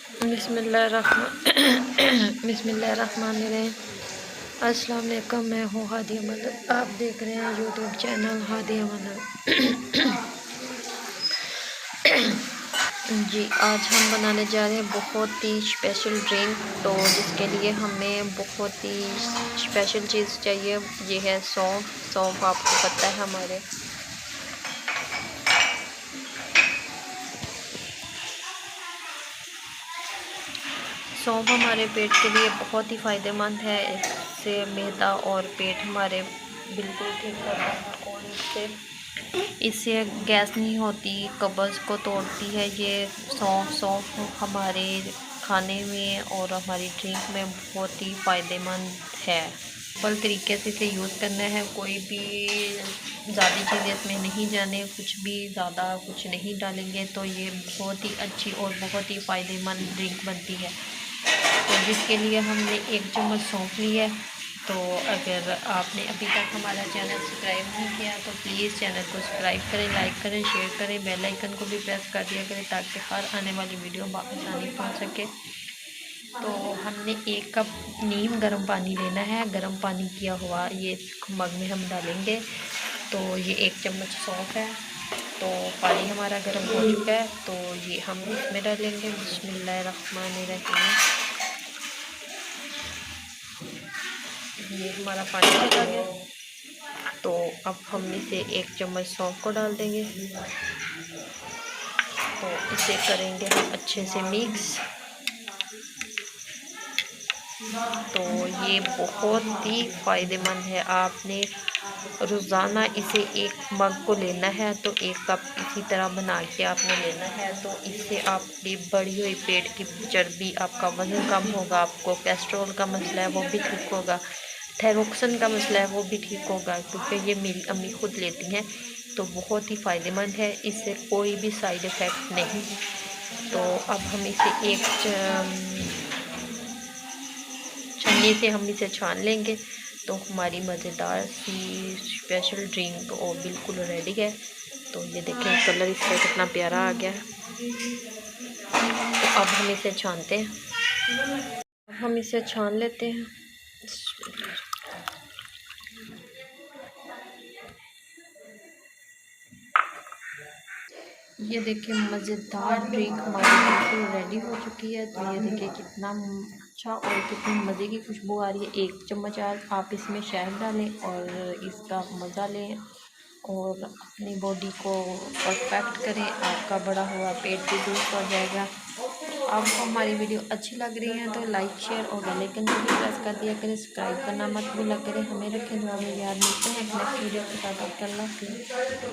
बिस्मिल्लाहिर्रहमानिर्रहीम। अस्सलाम वालेकुम। मैं हूँ हादिया मदद। आप देख रहे हैं यूट्यूब चैनल हादिया मदद। जी, आज हम बनाने जा रहे हैं बहुत ही स्पेशल ड्रिंक। तो जिसके लिए हमें बहुत ही स्पेशल चीज़ चाहिए। ये है सौंफ। सौंफ आपको पता है हमारे सौंफ हमारे पेट के लिए बहुत ही फ़ायदेमंद है। इससे मैदा और पेट हमारे बिल्कुल ठीक होता है और इससे गैस नहीं होती, कब्ज़ को तोड़ती है। ये सौंफ हमारे खाने में और हमारी ड्रिंक में बहुत ही फ़ायदेमंद है। सिंपल तरीके से इसे यूज़ करना है। कोई भी ज़्यादा चीज़ें इसमें नहीं जाने, कुछ भी ज़्यादा कुछ नहीं डालेंगे तो ये बहुत ही अच्छी और बहुत ही फ़ायदेमंद ड्रिंक बनती है। तो जिसके लिए हमने 1 चम्मच सौंफ ली है। तो अगर आपने अभी तक हमारा चैनल सब्सक्राइब नहीं किया तो प्लीज़ चैनल को सब्सक्राइब करें, लाइक करें, शेयर करें, बेल आइकन को भी प्रेस कर दिया करें ताकि हर आने वाली वीडियो आसानी पहुंच सके। तो हमने 1 कप नीम गर्म पानी लेना है। गर्म पानी किया हुआ ये मग में हम डालेंगे। तो ये 1 चम्मच सौंफ है। तो पानी हमारा गर्म हो चुका है तो ये हम इसमें डालेंगे। बिस्मिल्लाहिर्रहमानिर्रहीम। ये हमारा पानी चला गया। तो अब हम इसे 1 चम्मच सौंफ को डाल देंगे। तो इसे करेंगे हम अच्छे से मिक्स। तो ये बहुत ही फ़ायदेमंद है। आपने रोज़ाना इसे 1 मग को लेना है तो 1 कप इसी तरह बना के आपने लेना है। तो इससे आपकी बढ़ी हुई पेट की चर्बी, आपका वज़न कम होगा, आपको कोलेस्ट्रॉल का मसला है वो भी ठीक होगा, थायरॉक्सिन का मसला है वो भी ठीक होगा, क्योंकि ये मेरी अम्मी खुद लेती हैं। तो बहुत ही फ़ायदेमंद है, इससे कोई भी साइड इफ़ेक्ट नहीं। तो अब हम इसे एक छन्नी से हम इसे छान लेंगे। तो हमारी मज़ेदार सी स्पेशल ड्रिंक और बिल्कुल रेडी है। तो ये देखें कलर इसका कितना प्यारा आ गया है। तो अब हम इसे छानते हैं। अब हम इसे छान लेते हैं। ये देखिए मज़ेदार ड्रिंक हमारी बिल्कुल रेडी हो चुकी है। तो ये देखिए कितना अच्छा और कितनी मज़े की खुशबू आ रही है। 1 चम्मच आप इसमें शहद डालें और इसका मज़ा लें और अपनी बॉडी को परफेक्ट करें। आपका बढ़ा हुआ पेट भी दूर हो जाएगा। आपको हमारी वीडियो अच्छी लग रही है तो लाइक, शेयर और बेल आइकन को भी प्रेस कर दिया करें। सब्सक्राइब करना मत भूला करें। हमें रखें दुआ में याद। मिलते हैं नेक्स्ट वीडियो के साथ। अल्लाह हाफ़िज़।